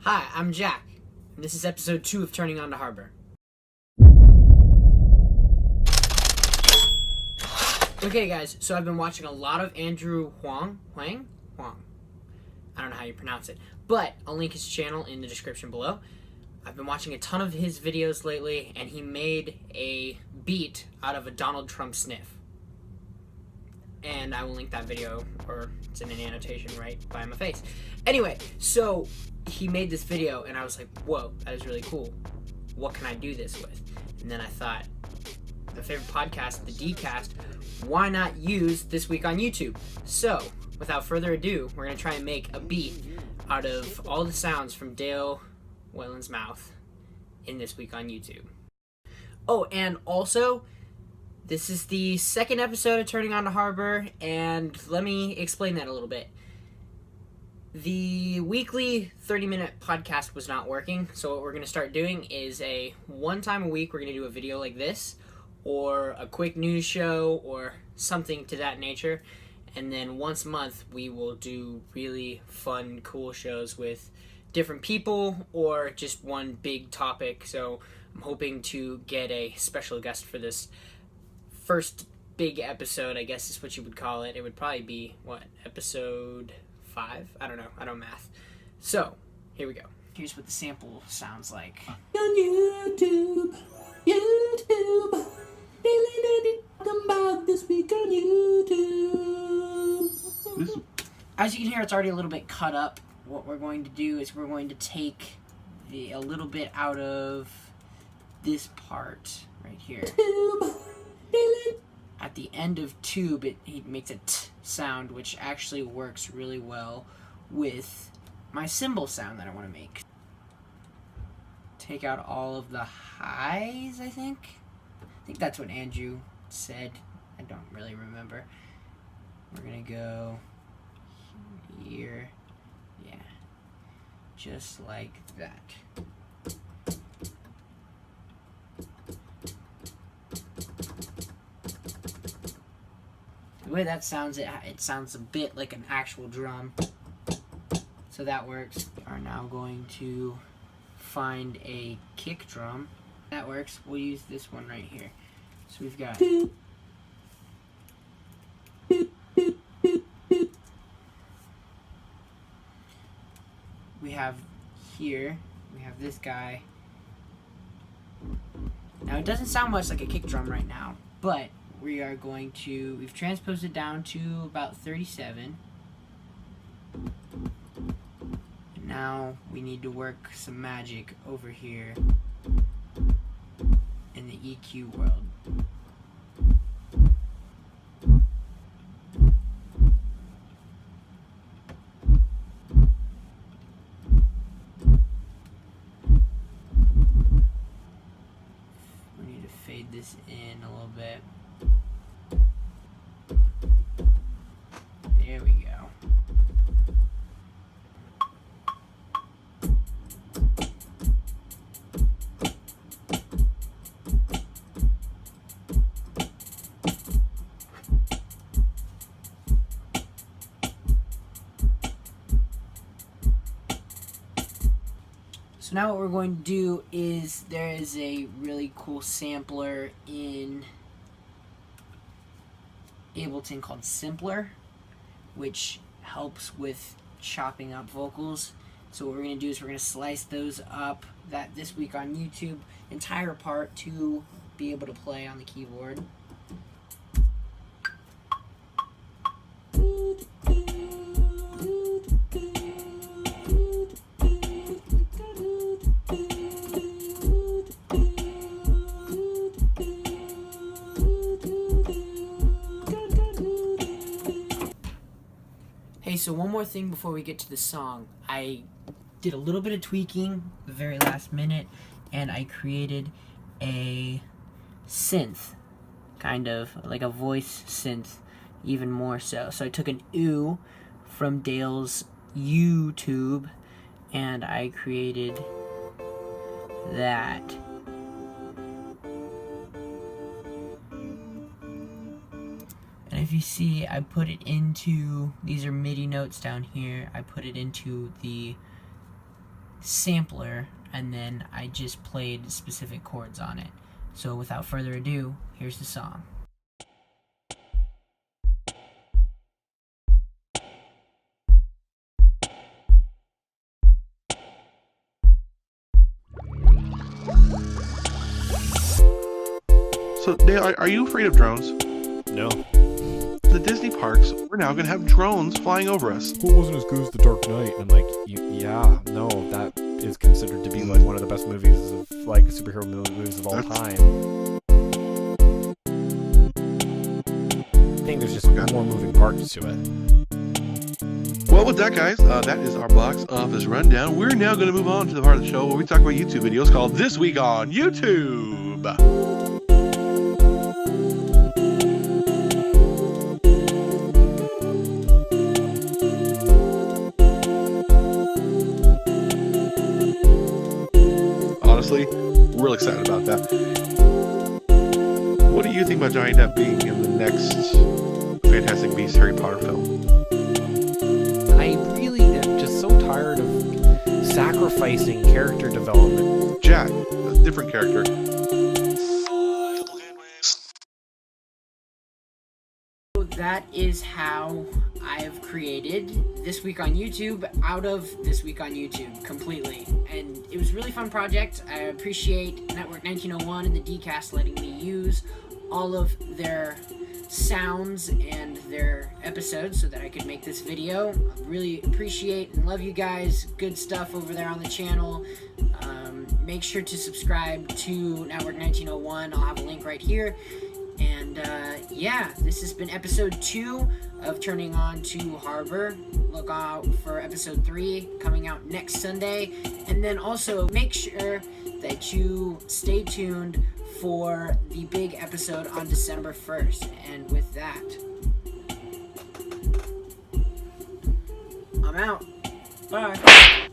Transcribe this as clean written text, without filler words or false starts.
Hi, I'm Jack, and this is episode 2 of Turning On to Harbor. Okay guys, so I've been watching a lot of Andrew Huang. I don't know how you pronounce it, but I'll link his channel in the description below. I've been watching a ton of his videos lately, and he made a beat out of a Donald Trump sniff. And I will link that video, or it's in an annotation right by my face. Anyway, so he made this video, and I was like, whoa, that is really cool. What can I do this with? And then I thought, my favorite podcast, the D-Cast, why not use This Week on YouTube? So, without further ado, we're going to try and make a beat out of all the sounds from Dale Whelan's mouth in This Week on YouTube. Oh, and also, this is the second episode of Turning On to Harbor, and let me explain that a little bit. The weekly 30-minute podcast was not working, so what we're going to start doing is one time a week we're going to do a video like this, or a quick news show, or something to that nature, and then once a month we will do really fun, cool shows with different people, or just one big topic. So I'm hoping to get a special guest for this first big episode, I guess is what you would call it. It would probably be, episode 5? I don't know. I don't math. So, here we go. Here's what the sample sounds like. On YouTube, talking about This Week on YouTube. As you can hear, it's already a little bit cut up. What we're going to do is we're going to take a little bit out of this part right here. At the end of tube, he makes a t sound, which actually works really well with my cymbal sound that I want to make. Take out all of the highs, I think that's what Andrew said. I don't really remember. We're gonna go here. Yeah. Just like that. The way that sounds, it sounds a bit like an actual drum. So that works. We are now going to find a kick drum. That works. We'll use this one right here. So we've got... We have this guy. Now it doesn't sound much like a kick drum right now, but we've transposed it down to about 37. And now we need to work some magic over here in the EQ world. We need to fade this in a little bit. There we go. So now what we're going to do is there is a really cool sampler in Ableton called Simpler, which helps with chopping up vocals. So what we're going to do is we're going to slice those up, that This Week on YouTube entire part, to be able to play on the keyboard. Hey, so one more thing before we get to the song. I did a little bit of tweaking the very last minute, and I created a synth, kind of like a voice synth, even more so. So I took an ooh from Dale's YouTube, and I created that. And if you see, I put it into, these are MIDI notes down here, I put it into the sampler, and then I just played specific chords on it. So without further ado, here's the song. So, Dale, are you afraid of drones? No. The Disney parks, we're now going to have drones flying over us. Who wasn't as good as The Dark Knight? And I'm like, yeah, no, that is considered to be like one of the best movies of like superhero movies of all time. I think there's just more moving parts to it. Well, with that, guys, that is our box office rundown. We're now going to move on to the part of the show where we talk about YouTube videos called This Week on YouTube. Honestly, we're real excited about that. What do you think about Johnny Depp being in the next Fantastic Beasts Harry Potter film? I really am just so tired of sacrificing character development. Jack, a different character. So that is how I have created This Week on YouTube out of This Week on YouTube completely. And it was a really fun project. I appreciate Network 1901 and the DCast letting me use all of their sounds and their episodes so that I could make this video. I really appreciate and love you guys. Good stuff over there on the channel. Make sure to subscribe to Network 1901. I'll have a link right here. And yeah, this has been episode 2 of Turning On to Harbor. Look out for episode 3 coming out next Sunday. And then also make sure that you stay tuned for the big episode on December 1st. And with that, I'm out. Bye.